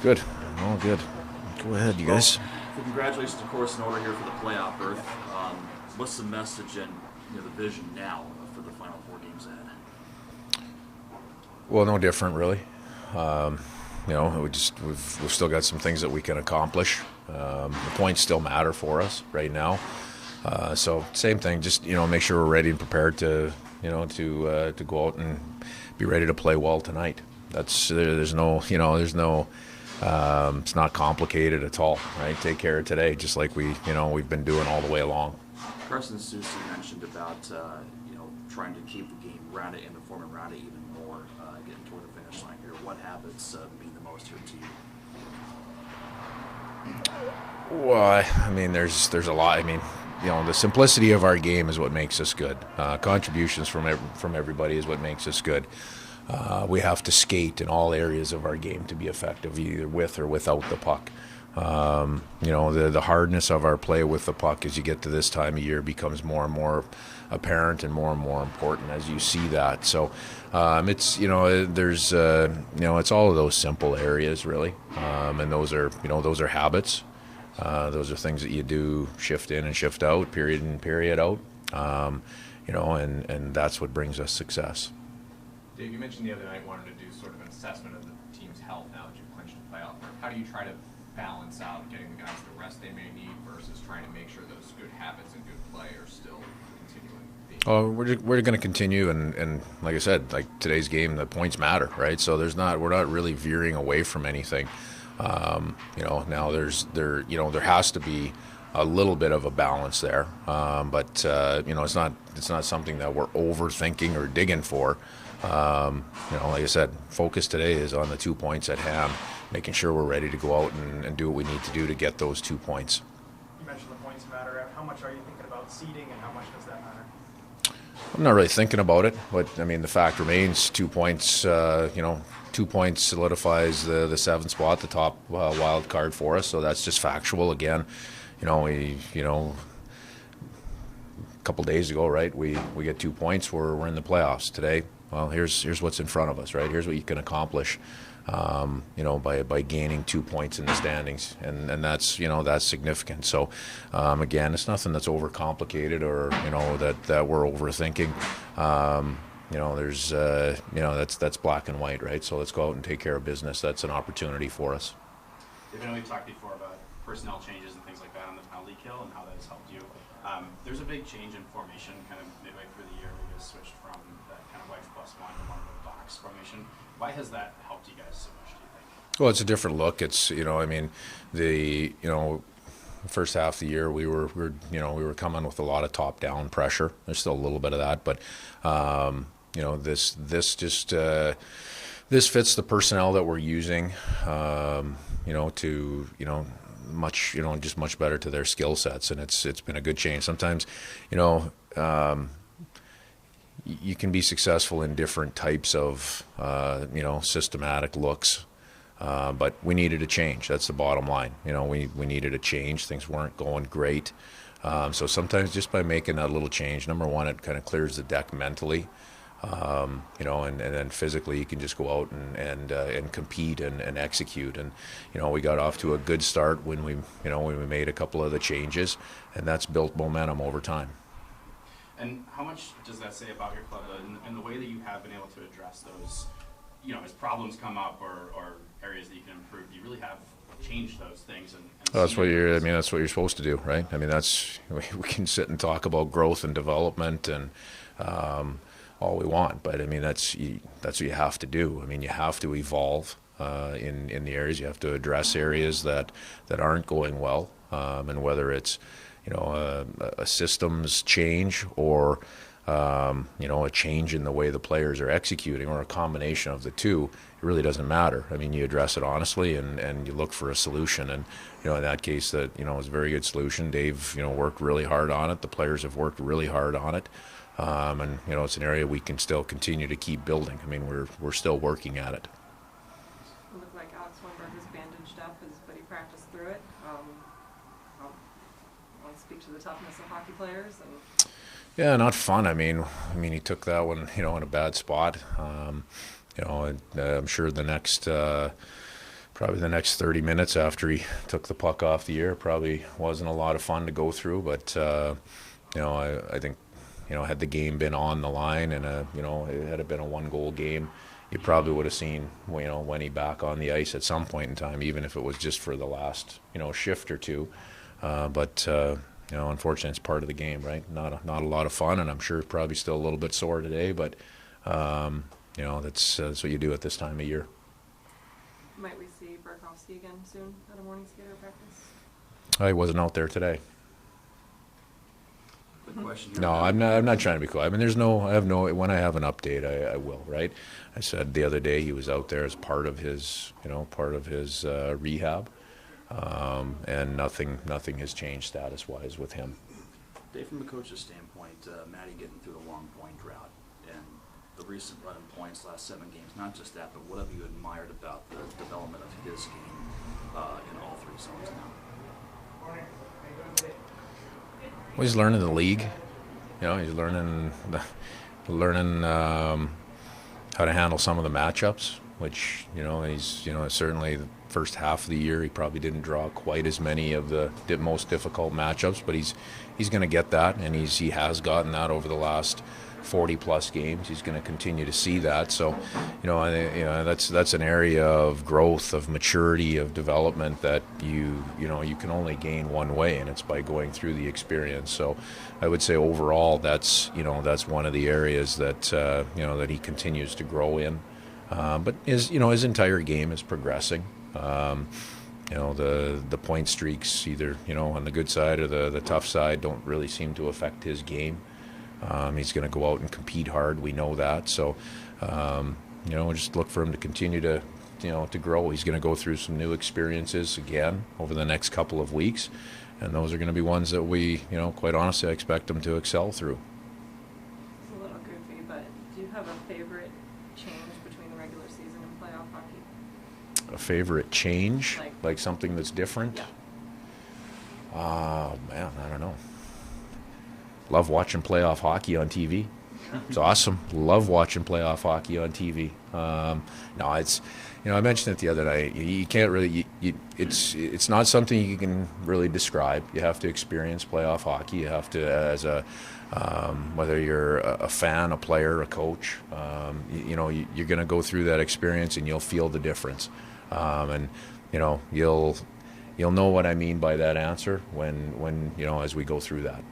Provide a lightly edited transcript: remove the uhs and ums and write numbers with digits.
Good. All good. Go ahead, you guys. So congratulations, of course, in order here for the playoff berth. What's the message and the vision now for the final 4 games ahead? Well, no different, really. We've still got some things that we can accomplish. The points still matter for us right now. So same thing. Just make sure we're ready and prepared to go out and be ready to play well tonight. There's no. It's not complicated at all, right? Take care of today, just like we've been doing all the way along. Carson Soucy mentioned about trying to keep the game rounded and the form and round it even more, getting toward the finish line here. What habits mean the most here to you? Well, I mean, there's a lot. I mean, the simplicity of our game is what makes us good. Contributions from everybody is what makes us good. We have to skate in all areas of our game to be effective, either with or without the puck. The hardness of our play with the puck as you get to this time of year becomes more and more apparent and more important as you see that. So it's it's all of those simple areas really, and those are habits. Those are things that you do shift in and shift out, period in, period out. And that's what brings us success. Dave, you mentioned the other night wanting to do sort of an assessment of the team's health now that you've clinched the playoff. How do you try to balance out getting the guys the rest they may need versus trying to make sure those good habits and good play are still continuing? We're going to continue, and like I said, like today's game, the points matter, right? So we're not really veering away from anything. Now there has to be a little bit of a balance there, but it's not something that we're overthinking or digging for. Like I said, focus today is on the 2 points at hand, making sure we're ready to go out and do what we need to do to get those 2 points. You mentioned the points matter. How much are you thinking about seeding, and how much does that matter? I'm not really thinking about it, but I mean the fact remains 2 points. 2 points solidifies the 7th spot, the top wild card for us. So that's just factual. Again, a couple days ago, right? We get 2 points. We're in the playoffs today. Well, here's what's in front of us, right? Here's what you can accomplish, by gaining 2 points in the standings, and that's significant. So, again, it's nothing that's overcomplicated or that we're overthinking. That's black and white, right? So let's go out and take care of business. That's an opportunity for us. Dave, I know we talked before about personnel changes and things like that on the penalty kill and how that has helped you. There's a big change in formation kind of midway through the year. We just switched from that kind of Life +1 to more of a box formation. Why has that helped you guys so much, do you think? Well, it's a different look. It's the first half of the year we were coming with a lot of top down pressure. There's still a little bit of that, but this fits the personnel that we're using. Much better to their skill sets, and it's been a good change. Sometimes, you can be successful in different types of systematic looks, but we needed a change. That's the bottom line. We needed a change. Things weren't going great, so sometimes just by making that little change, number one, it kind of clears the deck mentally. And then physically you can just go out and compete and execute. And we got off to a good start when we made a couple of the changes, and that's built momentum over time. And how much does that say about your club and the way that you have been able to address those, as problems come up or areas that you can improve? Do you really have changed those things? That's what you're supposed to do, right? I mean, we can sit and talk about growth and development and all we want, but I mean that's what you have to do. I mean, you have to evolve in the areas. You have to address areas that aren't going well, and whether it's a systems change or a change in the way the players are executing, or a combination of the two, it really doesn't matter. I mean, you address it honestly and you look for a solution, and in that case that it's a very good solution. Dave worked really hard on it. The players have worked really hard on it. And it's an area we can still continue to keep building. I mean, we're still working at it. It looked like Alex Weinberg was bandaged up, but he practiced through it. I want to speak to the toughness of hockey players. Yeah, not fun. I mean, he took that one, in a bad spot. I'm sure the Probably the next 30 minutes after he took the puck off the ear probably wasn't a lot of fun to go through, but I think had the game been on the line and it had been a 1-goal game, you probably would have seen Wenny back on the ice at some point in time, even if it was just for the last shift or two. But unfortunately, it's part of the game, right? Not a lot of fun, and I'm sure probably still a little bit sore today. But that's what you do at this time of year. Might we see Burkowski again soon at a morning skater practice? I wasn't out there today. Quick question here. No, I'm not trying to be cool. I mean, when I have an update, I will, right? I said the other day he was out there as part of his rehab, and nothing has changed status-wise with him. Dave, from a coach's standpoint, Matty getting through the long point drought and the recent run in points last 7 games, not just that, but what have you admired about the development of his game in all 3 zones now? Well, he's learning the league. He's learning how to handle some of the matchups, which he's certainly the first half of the year he probably didn't draw quite as many of the most difficult matchups, but he's going to get that, and he has gotten that over the last 40-plus games. He's going to continue to see that. So, that's an area of growth, of maturity, of development that you can only gain one way, and it's by going through the experience. So, I would say overall, that's one of the areas that that he continues to grow in. But his entire game is progressing. The point streaks, either on the good side or the tough side, don't really seem to affect his game. He's going to go out and compete hard. We know that. So, just look for him to continue to grow. He's going to go through some new experiences again over the next couple of weeks, and those are going to be ones that we, quite honestly, I expect him to excel through. It's a little goofy, but do you have a favorite change between the regular season and playoff hockey? A favorite change, like something that's different? Yeah. Oh man, I don't know. Love watching playoff hockey on TV. It's awesome. Love watching playoff hockey on TV. No, it's I mentioned it the other night. You can't really. It's not something you can really describe. You have to experience playoff hockey. You have to, as a whether you're a fan, a player, a coach. You're going to go through that experience, and you'll feel the difference. And you'll know what I mean by that answer when as we go through that.